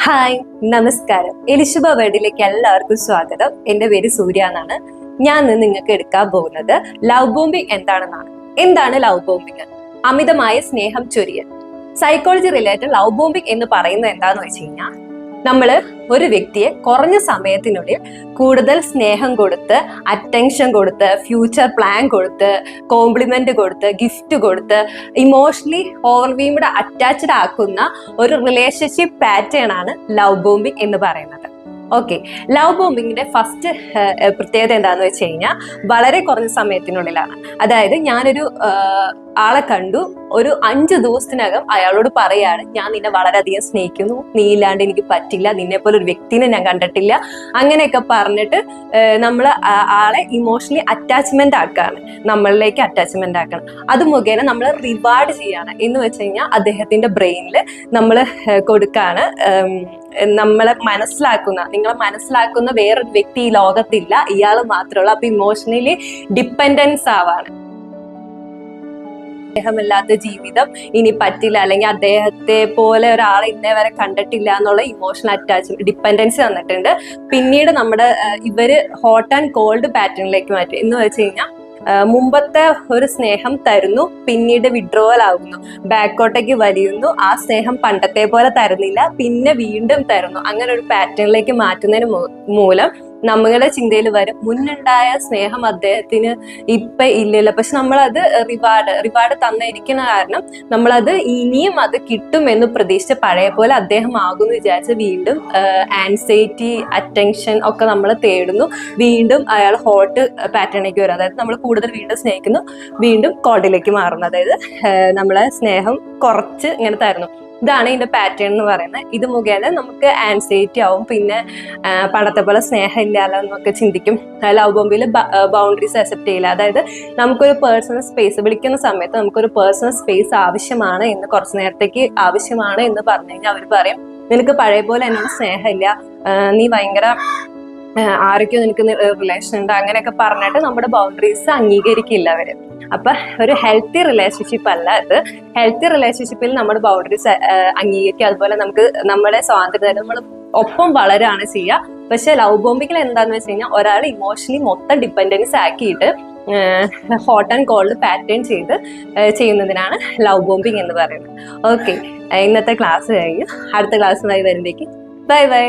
Hi, നമസ്കാരം. എലിശുഭ വേർഡിലേക്ക് എല്ലാവർക്കും സ്വാഗതം. എന്റെ പേര് സൂര്യ എന്നാണ്. ഞാൻ നിങ്ങൾക്ക് എടുക്കാൻ പോകുന്നത് ലവ് ബോംബിംഗ് എന്താണെന്നാണ്. എന്താണ് ലവ് ബോംബിംഗ്? അമിതമായ സ്നേഹം ചൊരിയൽ. സൈക്കോളജി റിലേറ്റഡ് ലവ് ബോംബിംഗ് എന്ന് പറയുന്നത് എന്താന്ന് വെച്ച് കഴിഞ്ഞാൽ, നമ്മള് ഒരു വ്യക്തിയെ കുറഞ്ഞ സമയത്തിനുള്ളിൽ കൂടുതൽ സ്നേഹം കൊടുത്ത്, അറ്റൻഷൻ കൊടുത്ത്, ഫ്യൂച്ചർ പ്ലാൻ കൊടുത്ത്, കോംപ്ലിമെന്റ് കൊടുത്ത്, ഗിഫ്റ്റ് കൊടുത്ത്, ഇമോഷണലി ഓവർവീംഡ് അറ്റാച്ച്ഡ് ആക്കുന്ന ഒരു റിലേഷൻഷിപ്പ് പാറ്റേൺ ആണ് ലവ് ബോംബിംഗ് എന്ന് പറയുന്നത്. ഓക്കെ, ലവ് ബോംബിങ്ങിന്റെ ഫസ്റ്റ് പ്രത്യേകത എന്താന്ന് വെച്ച് കഴിഞ്ഞാൽ, വളരെ കുറഞ്ഞ സമയത്തിനുള്ളിലാണ്. അതായത് ഞാനൊരു ആളെ കണ്ടു, ഒരു 5 ദിവസത്തിനകം അയാളോട് പറയാണ്, ഞാൻ നിന്നെ വളരെയധികം സ്നേഹിക്കുന്നു, നീ ഇല്ലാണ്ട് എനിക്ക് പറ്റില്ല, നിന്നെ പോലെ ഒരു വ്യക്തിനെ ഞാൻ കണ്ടിട്ടില്ല, അങ്ങനെയൊക്കെ പറഞ്ഞിട്ട് നമ്മൾ ആളെ ഇമോഷണലി അറ്റാച്ച്മെന്റ് ആക്കാണ്, നമ്മളിലേക്ക് അറ്റാച്ച്മെന്റ് ആക്കണം. അത് മുഖേന നമ്മൾ റിവാർഡ് ചെയ്യാണ്. എന്ന് വെച്ച് കഴിഞ്ഞാൽ അദ്ദേഹത്തിന്റെ ബ്രെയിനിൽ നമ്മൾ കൊടുക്കാണ്, നിങ്ങളെ മനസ്സിലാക്കുന്ന വേറൊരു വ്യക്തി ഈ ലോകത്തില്ല, ഇയാൾ മാത്രമുള്ള. അപ്പൊ ഇമോഷണലി ഡിപ്പെൻഡൻസ് ആവാണ്. അദ്ദേഹമില്ലാത്ത ജീവിതം ഇനി പറ്റില്ല, അല്ലെങ്കിൽ അദ്ദേഹത്തെ പോലെ ഒരാളെ ഇന്നേ വരെ കണ്ടിട്ടില്ല എന്നുള്ള ഇമോഷണൽ അറ്റാച്ച്മെന്റ്, ഡിപ്പെൻഡൻസി വന്നിട്ടുണ്ട്. പിന്നീട് നമ്മുടെ ഇവര് ഹോട്ട് ആൻഡ് കോൾഡ് പാറ്റേണിലേക്ക് മാറ്റും. എന്ന് വെച്ച് കഴിഞ്ഞാൽ, മുമ്പത്തെ ഒരു സ്നേഹം തരുന്നു, പിന്നീട് വിഡ്രോവൽ ആകുന്നു, ബാക്കോട്ടേക്ക് വലിയുന്നു, ആ സ്നേഹം പണ്ടത്തെ പോലെ തരുന്നില്ല, പിന്നെ വീണ്ടും തരുന്നു. അങ്ങനെ ഒരു പാറ്റേണിലേക്ക് മാറ്റുന്നതിന് മൂലം നമ്മളുടെ ചിന്തയിൽ വരും, മുന്നുണ്ടായ സ്നേഹം അദ്ദേഹത്തിന് ഇപ്പൊ ഇല്ലല്ലോ, പക്ഷെ നമ്മളത് റിവാർഡ് തന്നിരിക്കുന്ന കാരണം നമ്മളത് ഇനിയും അത് കിട്ടും എന്ന് പ്രതീക്ഷിച്ച് പഴയ പോലെ അദ്ദേഹം ആകുമെന്ന് വിചാരിച്ച് വീണ്ടും ആൻസൈറ്റി, അറ്റൻഷൻ ഒക്കെ നമ്മൾ തേടുന്നു. വീണ്ടും അയാൾ ഹോട്ട് പാറ്റേണിലേക്ക് വരും. അതായത് നമ്മൾ കൂടുതൽ വീണ്ടും സ്നേഹിക്കുന്നു, വീണ്ടും കോൾഡിലേക്ക് മാറുന്നു. അതായത് നമ്മളെ സ്നേഹം കുറച്ച് ഇങ്ങനെ തരുന്നു. ഇതാണ് ഇതിന്റെ പാറ്റേൺ എന്ന് പറയുന്നത്. ഇത് മുഖേന നമുക്ക് ആൻസൈറ്റി ആവും, പിന്നെ പണ്ടത്തെ പോലെ സ്നേഹം ഇല്ലാലോ എന്നൊക്കെ ചിന്തിക്കും. ലവ് ബോംബിൽ ബൗണ്ടറീസ് അക്സെപ്റ്റ് ചെയ്യില്ല. അതായത് നമുക്കൊരു പേഴ്സണൽ സ്പേസ്, വിളിക്കുന്ന സമയത്ത് നമുക്കൊരു പേഴ്സണൽ സ്പേസ് ആവശ്യമാണ് എന്ന്, കുറച്ച് നേരത്തേക്ക് ആവശ്യമാണ് എന്ന് പറഞ്ഞു കഴിഞ്ഞാൽ അവർ പറയും, നിനക്ക് പഴയ പോലെ എന്നോട് സ്നേഹമില്ല, നീ ഭയങ്കര ആരൊക്കെയോ നിനക്ക് റിലേഷൻ ഉണ്ട്, അങ്ങനെയൊക്കെ പറഞ്ഞിട്ട് നമ്മുടെ ബൗണ്ടറീസ് അംഗീകരിക്കില്ല അവര്. അപ്പൊ ഒരു ഹെൽത്തി റിലേഷൻഷിപ്പ് അല്ല ഇത്. ഹെൽത്തി റിലേഷൻഷിപ്പിൽ നമ്മുടെ ബൗണ്ടറീസ് അംഗീകരിക്കുക, അതുപോലെ നമുക്ക് നമ്മുടെ സ്വാതന്ത്ര്യം, നമ്മൾ ഒപ്പം വളരാണ് ചെയ്യുക. പക്ഷെ ലവ് ബോംബിങ്ങിൽ എന്താന്ന് വെച്ച് കഴിഞ്ഞാൽ, ഒരാൾ ഇമോഷണലി മൊത്തം ഡിപ്പെൻഡൻസ് ആക്കിയിട്ട് ഹോട്ട് ആൻഡ് കോൾഡ് പാറ്റേൺ ചെയ്യുന്നതിനാണ് ലവ് ബോംബിങ് എന്ന് പറയുന്നത്. ഓക്കെ, ഇന്നത്തെ ക്ലാസ് കഴിഞ്ഞു. അടുത്ത ക്ലാസ്സുമായി വരുമ്പോഴേക്ക് ബൈ ബൈ.